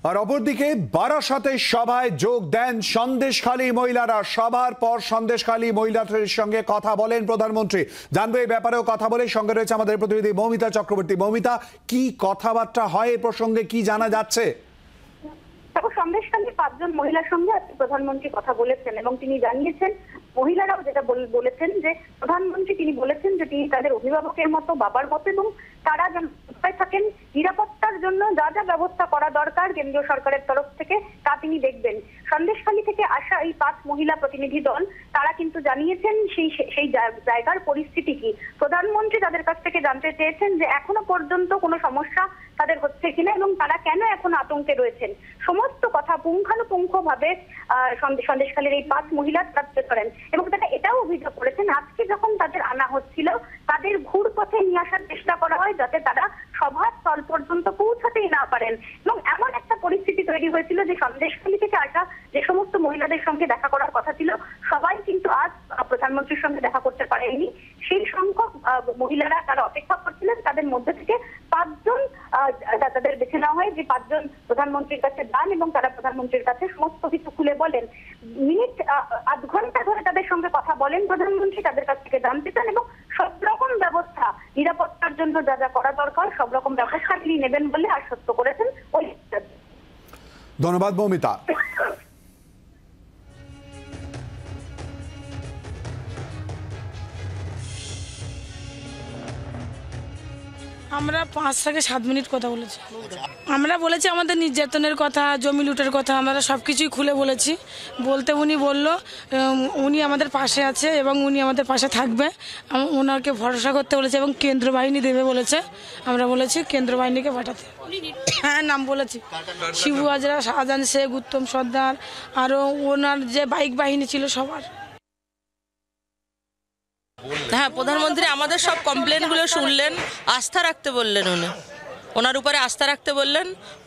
আর অপরদিকে বারাসাতে সভায় যোগ দেন সন্দেশখালী মহিলারা। সভার পর সন্দেশখালী মহিলাদের সঙ্গে কথা বলেন প্রধানমন্ত্রী। জানবো এই ব্যাপারেও কথা বলে, সঙ্গে রয়েছে আমাদের প্রতিনিধি মৌমিতা চক্রবর্তী। মৌমিতা, কি কথাবার্তা হয় এ প্রসঙ্গে, কি জানা যাচ্ছে? সন্দেশখালীর 5 জন মহিলার সঙ্গে আজকে প্রধানমন্ত্রী কথা বলেছেন এবং তিনি জানিয়েছেন, মহিলারাও যেটা বলেছেন যে প্রধানমন্ত্রী তিনি বলেছেন যে তিনি তাদের অভিভাবকের মতো, বাবার মতো, এবং তারা যেন উপায় থাকেন নিরাপত্তার জন্য যা যা ব্যবস্থা করা দরকার কেন্দ্রীয় সরকারের তরফ থেকে তা তিনি দেখবেন। সন্দেশখালী থেকে আসা এই 5 মহিলা প্রতিনিধি দল তারা কিন্তু জানিয়েছেন সেই জায়গার পরিস্থিতি কি। প্রধানমন্ত্রী তাদের কাছ থেকে জানতে চেয়েছেন যে এখনো পর্যন্ত কোনো সমস্যা তাদের হচ্ছে কিনা এবং তারা কেন এখন আতঙ্কে রয়েছেন। সমস্ত কথা পুঙ্খানুপুঙ্খভাবে সন্দেশখালীর এই 5 মহিলা তুলে ধরেন এবং তারা এটাও অভিযোগ করেছেন আজকে যখন তাদের আনা হচ্ছিল তাদের ঘুর পথে নিয়ে আসার চেষ্টা করা হয় যাতে তারা সভাস্থল পর্যন্ত পৌঁছাতেই না পারেন। এবং এমন একটা পরিস্থিতি তৈরি হয়েছিল যে সন্দেশখালী থেকে আসা যে সমস্ত মহিলাদের সঙ্গে দেখা করার কথা ছিল সবাই কিন্তু আজ প্রধানমন্ত্রীর সঙ্গে দেখা করতে পারেনি। সেই সংখ্যক মহিলারা তারা অপেক্ষা করছিলেন, তাদের মধ্যে থেকে 5 জন তাদের বেছে নেওয়া হয় যে 5 জন প্রধানমন্ত্রীর কাছে যান এবং তারা প্রধানমন্ত্রীর কাছে সমস্ত কিছু খুলে বলেন। মিনিট আধ ঘন্টা ধরে তাদের সঙ্গে কথা বলেন প্রধানমন্ত্রী, তাদের কাছ থেকে জানতে চান এবং সব রকম ব্যবস্থা নিরাপত্তার জন্য যা যা করা দরকার সব রকম ব্যবস্থা তিনি নেবেন বলে আশ্বস্ত করেছেন। ধন্যবাদ মৌমিতা। আমরা 5 থেকে 7 মিনিট কথা বলেছি। আমরা বলেছি আমাদের নির্যাতনের কথা, জমি লুটের কথা, আমরা সব কিছুই খুলে বলেছি। বলতে উনি বলল উনি আমাদের পাশে আছে এবং উনি আমাদের পাশে থাকবে, ওনাকে ভরসা করতে বলেছে এবং কেন্দ্র বাহিনী দেবে বলেছে। আমরা বলেছি কেন্দ্র বাহিনীকে পাঠাতে। হ্যাঁ, নাম বলেছি, শিবু হাজরা, শাহজাহান শেখ, উত্তম সর্দার, আরও ওনার যে বাইক বাহিনী ছিল সবার। হ্যাঁ, প্রধানমন্ত্রী আমাদের সব কমপ্লেনগুলো শুনলেন, আস্থা রাখতে বললেন, ওনার উপরে আস্থা রাখতে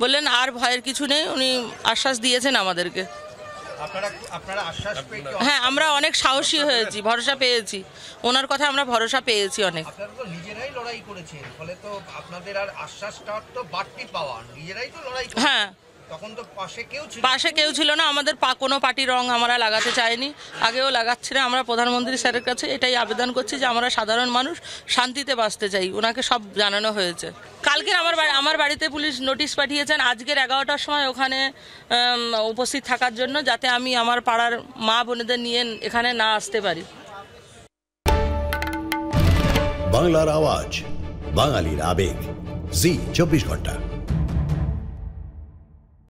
বললেন আর ভয়ের কিছু নেই, উনি আশ্বাস দিয়েছেন আমাদেরকে। হ্যাঁ, আমরা অনেক সাহসী হয়েছি, ভরসা পেয়েছি, ওনার কথা আমরা ভরসা পেয়েছি অনেক। হ্যাঁ, পাশে কেউ ছিল না, আমাদের কোনো পার্টির রং আমরা লাগাতে চাইনি, আগেও লাগাচ্ছি না। আমরা প্রধানমন্ত্রী স্যারের কাছে এটাই আবেদন করছি যে আমরা সাধারণ মানুষ শান্তিতে বাঁচতে চাই, ওনাকে সব জানানো হয়েছে। কালকে আমার বাড়িতে পুলিশ নোটিশ পাঠিয়েছেন আজকের 11টার সময় ওখানে উপস্থিত থাকার জন্য, যাতে আমি আমার পাড়ার মা বোনেদের নিয়ে এখানে না আসতে পারি। বাংলার আওয়াজ, বাঙালির আবেগ, জি 24 ঘন্টা।